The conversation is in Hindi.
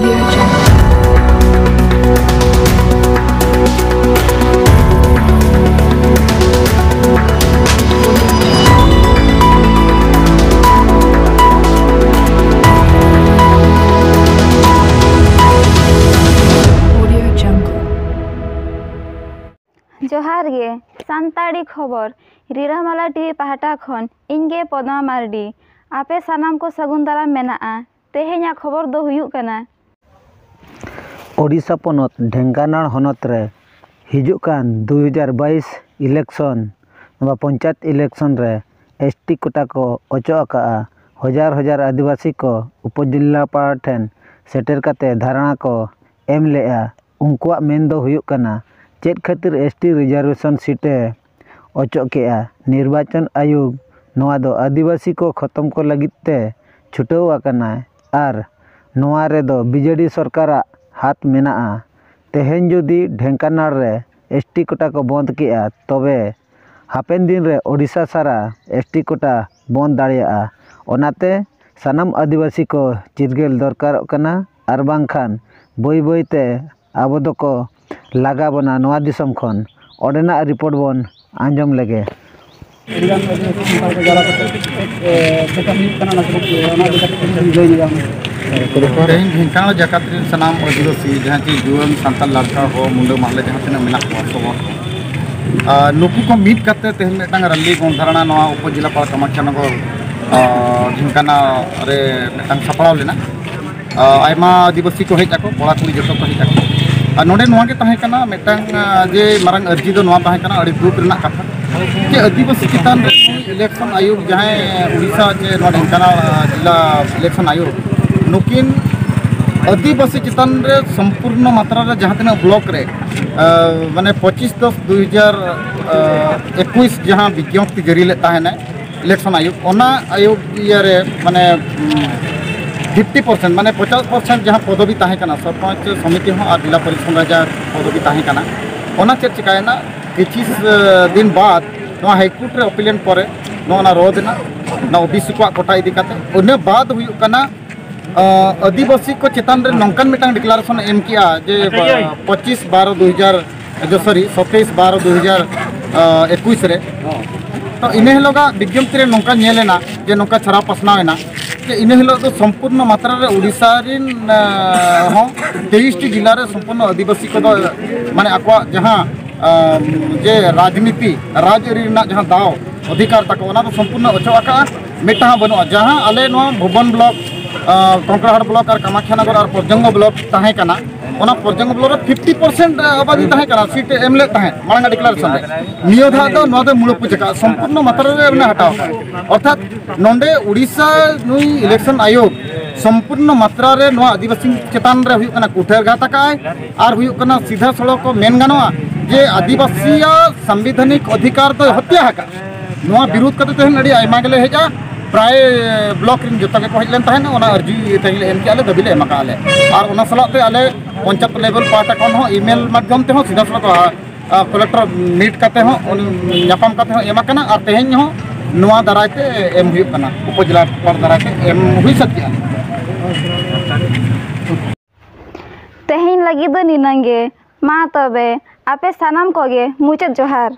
Audio Jungle. Audio Jungle. जोहार गे सानताड़ी खबर रिरामाला टीवी पाहटा खन इनगे पद्मा मार्डी आपे सानाम को सगुन दाराम मेनाआ तेहेኛ खबर दो हुयुग कना ओडिशा पनत ढेंकानाल हनत रे हिजुग कान 2022 इलेक्शन बा पंचायत इलेक्शन रे एसटी कोटा को अचो आका हजार हजार आदिवासी को उपजिल्लापाल ठेन सेटर काते धारणा को एम लेआ उनकुआ मेन दो हुयुग कना चेत खातिर एसटी रिजर्वेशन सीटे अचो केआ निर्वाचन आयोग नोआ दो आदिवासी को खत्म को लगिते छुटाव आकना आर नोआ रे दो बीजेडी सरकार हाथ मेना तेहेन जुदी ढेंकानाल रे एसटी कोटा को बंद किया तबे हापेन दिन रे ओडिशा सारा एसटी कोटा बंद दाड़िया ओनाते सानाम आदिवासी को चिरगेल दरकार कना आर बांखान बई बईते आबो दको लागा बना नोआ दिसम खन ओडेना रिपोर्ट बन आंजम लेगे ढेंकानाल जाकात सानाम आदिवासी जहाँ की जुआन सानताल लड़का हो मुंडा माहले जहाँ तीन मेना सब नुकु को मीट करते तेहन मेटांग रैली गंधारणा नोआ उपजिल्लापाल कामाख्या नगर ढेंकानाल रे मेटांग सापड़ाव लेना आयमा आदिवासी को हेज आको कोड़ा कुड़ी जतो को हेज आको नोडे नोआ के ताहे कना मेटांग जे मारंग अर्जी दो नोआ ताहे कना अड़ी दुख रेना कथा जे आदिवासी चितान इलेक्शन आयोग जहाँ उड़ीसा जे नोआ ढेंकानाल जिला इलेक्शन आयोग नुकिन आदिवासी चितान रे संपूर्ण मात्रा रे जहाँ तीना ब्लॉक रे माने 25/10/2021 जहाँ विज्ञप्ति जारी ले ताहेना इलेक्शन आयोग ओना आयोग ये माने 50% माने 50% जहाँ पदवी ताहे कना सरपंच समिति हो और जिला परिषद राजा पदवी ताहे कना ओना चेक चिकायना किछि दिन बाद नोआ हाईकोर्ट रे अपीलेन परे नोना रोदना ना ओबीसी को कोटा इदी काते ओने बाद हुयु कना आदिवासी को चेतान रे नौकान मिटांग डिक्लेरेशन एम किया जे 25/12/2000 जो सॉरी 27/12/2021 रे तो इने हिलोगा विज्ञप्ति रे नौका नेलेना जे नौका छरा पसनावेना जे इने हिलो तो संपूर्ण मात्रा रे उड़ीसा रिन हो 23 जिला रे संपूर्ण आदिवासी को माने आको जहां जे राजनीति राजरी ना जहां दाव अधिकार तक ओना तो संपूर्ण अचो आका मेटा बनो जहां आले नो भुवन ब्लॉक कंकड़ाहाट ब्लॉक और कामाख्या नगर और परजंग ब्लॉक ताहे कना ओना परजंग ब्लॉक रे 50% आबादी ताहे कना सीट एमले ताहे मांगा डिक्लेरेशन रे नियोधा दो नो दे मुळु पुजका संपूर्ण मात्रा रे ने हटाव अर्थात नोंडे उड़ीसा नुई इलेक्शन आयोग संपूर्ण मात्रा रे नो आदिवासी चेतान रे हुयु कना कुठेरघात आकाय और हुयु कना सीधा सड़क को मेन गानोआ जे आदिवासी संवैधानिक अधिकार तो हत्या हका नो विरोध करते तेहन अड़ी आयमा गेले हेजा प्राय ब्लॉक रिन जतो के को हेजलेन ताहेन ओना अर्जी तेहले एम के आले दबिले एमाका आले और ओना सलाते आले पंचायत लेवल पार्ट अकाउंट हो ईमेल माध्यम ते हो सीधा सड़क कलेक्टर मीट करते हो नापाम करते हो एमा कना और तेहन हो नोआ दारायते एम हुयु कना उपजिला पर दारायते एम हुई सकती तेहेñ लगी दो निनंगे मा तबे आपे सानाम कोगे मुचाद जोहार।